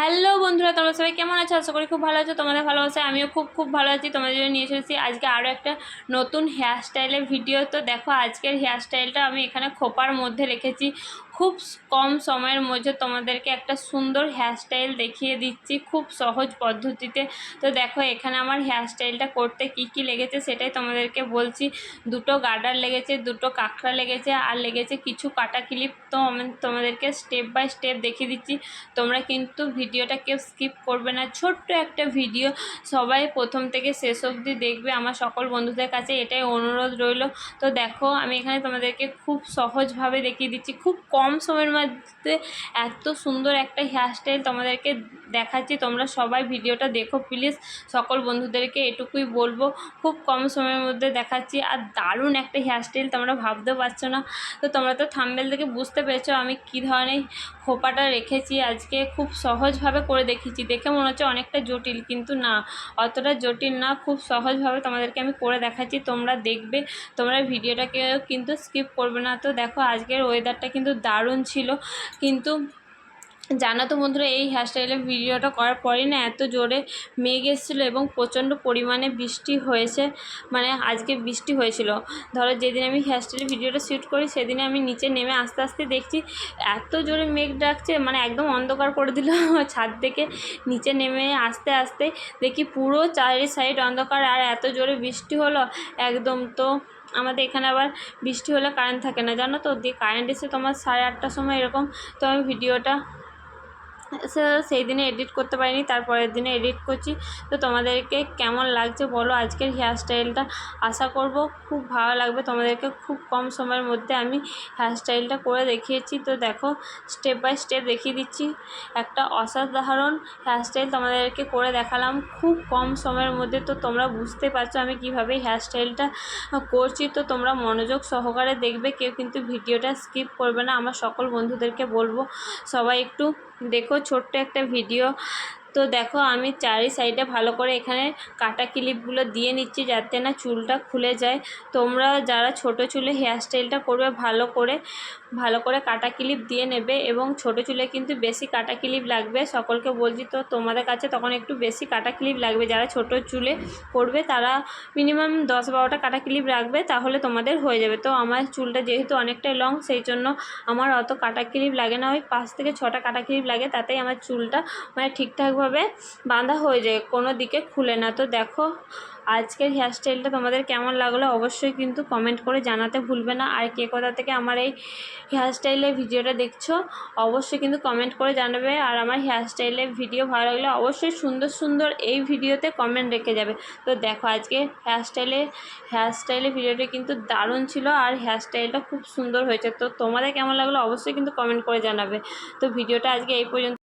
Hello বন্ধুরা, তোমরা সবাই কেমন আছো? আশা করি খুব ভালো আছো। তোমাদের ভালোবাসা আমিও খুব ভালো আছি। তোমাদের জন্য নিয়ে এসেছি আজকে আরও একটা নতুন হেয়ার স্টাইলের ভিডিও। তো দেখো, আজকের হেয়ার স্টাইলটা আমি এখানে খোপার মধ্যে রেখেছি। খুব কম সময়ের মধ্যে তোমাদেরকে একটা সুন্দর হেয়ার স্টাইল দেখিয়ে দিচ্ছি খুব সহজ পদ্ধতিতে। তো দেখো, এখানে আমার হেয়ার স্টাইলটা করতে কি লেগেছে সেটাই তোমাদেরকে বলছি। দুটো গার্ডার লেগেছে, দুটো কাঁকড়া লেগেছে, আর লেগেছে কিছু কাটা ক্লিপ। তো আমি তোমাদেরকে স্টেপ বাই স্টেপ দেখিয়ে দিচ্ছি। তোমরা কিন্তু ভিডিওটা কেউ স্কিপ করবে না। ছোট্ট একটা ভিডিও, সবাই প্রথম থেকে শেষ অবধি দেখবে। আমার সকল বন্ধুদের কাছে এটাই অনুরোধ রইল। তো দেখো, আমি এখানে তোমাদেরকে খুব সহজভাবে দেখিয়ে দিচ্ছি, খুব কম সময়ের মধ্যে এত সুন্দর একটা হেয়ার স্টাইল তোমাদেরকে দেখাচ্ছি। তোমরা সবাই ভিডিওটা দেখো প্লিজ। সকল বন্ধুদেরকে এটুকুই বলবো, খুব কম সময়ের মধ্যে দেখাচ্ছি আর দারুণ একটা হেয়ার স্টাইল, তোমরা ভাবতেও পারছো না। তো তোমরা তো থাম্বনেল থেকে বুঝতে পেরেছো আমি কী ধরনের খোপাটা রেখেছি। আজকে খুব সহজভাবে করে দেখিয়েছি। দেখে মনে হচ্ছে অনেকটা জটিল, কিন্তু না, অতটা জটিল না, খুব সহজভাবে তোমাদেরকে আমি করে দেখাচ্ছি। তোমরা দেখবে, তোমরা ভিডিওটাকে কিন্তু স্কিপ করবে না। তো দেখো, আজকের ওয়েদারটা কিন্তু দারুণ ছিল। কিন্তু জানো তো বন্ধুরা, এই হেয়ারস্টাইলের ভিডিওটা করার পরেই না এত জোরে মেঘ এসেছিলো এবং প্রচণ্ড পরিমাণে বৃষ্টি হয়েছে। মানে আজকে বৃষ্টি হয়েছিল। ধরো, যেদিন আমি হেয়ারস্টাইলের ভিডিওটা শ্যুট করি সেদিনে আমি নিচে নেমে আস্তে আস্তে দেখছি এত জোরে মেঘ ডাকছে, মানে একদম অন্ধকার করে দিল। ছাদ থেকে নিচে নেমে আস্তে আস্তে দেখি পুরো চারি সাইড অন্ধকার, আর এত জোরে বৃষ্টি হলো একদম। তো আমাদের এখানে আবার বৃষ্টি হলে কারেন্ট থাকে না, জানো তো। দিয়ে কারেন্ট এসে তোমার 8:30টার সময় এরকম। তো আমি ভিডিওটা সেই দিনে এডিট করতে পারিনি, তারপরের দিনে এডিট করছি। তো তোমাদেরকে কেমন লাগছে বলো আজকের হেয়ার স্টাইলটা। আশা করব খুব ভালো লাগবে তোমাদেরকে। খুব কম সময়ের মধ্যে আমি হেয়ার স্টাইলটা করে দেখিয়েছি। তো দেখো, স্টেপ বাই স্টেপ দেখিয়ে দিচ্ছি। একটা অসাধারণ হেয়ার স্টাইল তোমাদেরকে করে দেখালাম খুব কম সময়ের মধ্যে। তো তোমরা বুঝতে পারছো আমি কিভাবে হেয়ার স্টাইলটা করছি। তো তোমরা মনোযোগ সহকারে দেখবে, কেউ কিন্তু ভিডিওটা স্কিপ করবে না। আমার সকল বন্ধুদেরকে বলবো সবাই একটু দেখো, ছোট্ট একটা ভিডিও। তো দেখো, আমি চারি সাইডে ভালো করে এখানে কাটা ক্লিপগুলো দিয়ে নিচ্ছি যাতে না চুলটা খুলে যায়। তোমরা যারা ছোট চুলে হেয়ার স্টাইলটা করবে ভালো করে কাটা ক্লিপ দিয়ে নেবে, এবং ছোট চুলে কিন্তু বেশি কাটা ক্লিপ লাগবে, সকলকে বলছি। তো তোমাদের কাছে তখন একটু বেশি কাটা ক্লিপ লাগবে। যারা ছোট চুলে করবে তারা মিনিমাম 10-12টা কাটা ক্লিপ রাখবে, তাহলে তোমাদের হয়ে যাবে। তো আমার চুলটা যেহেতু অনেকটাই লং, সেই জন্য আমার অত কাটা ক্লিপ লাগে না, ওই 5 থেকে 6টা কাটা ক্লিপ লাগে। তাতেই আমার চুলটা মানে ঠিকঠাকভাবে বাঁধা হয়ে যায়, কোনো দিকে খুলে না। তো দেখো, আজকের হেয়ার স্টাইলটা তোমাদের কেমন লাগলো অবশ্যই কিন্তু কমেন্ট করে জানাতে ভুলবে না। আর কে কোথা থেকে আমার এই হেয়ার স্টাইলের ভিডিওটা দেখছো অবশ্যই কিন্তু কমেন্ট করে জানাবে। আর আমার হেয়ার স্টাইলের ভিডিও ভালো লাগলে অবশ্যই সুন্দর এই ভিডিওতে কমেন্ট রেখে যাবে। তো দেখো, আজকে হেয়ার স্টাইলের ভিডিওটা কিন্তু দারুণ ছিল, আর হেয়ার স্টাইলটা খুব সুন্দর হয়েছে। তো তোমাদের কেমন লাগলো অবশ্যই কিন্তু কমেন্ট করে জানাবে। তো ভিডিওটা আজকে এই পর্যন্ত।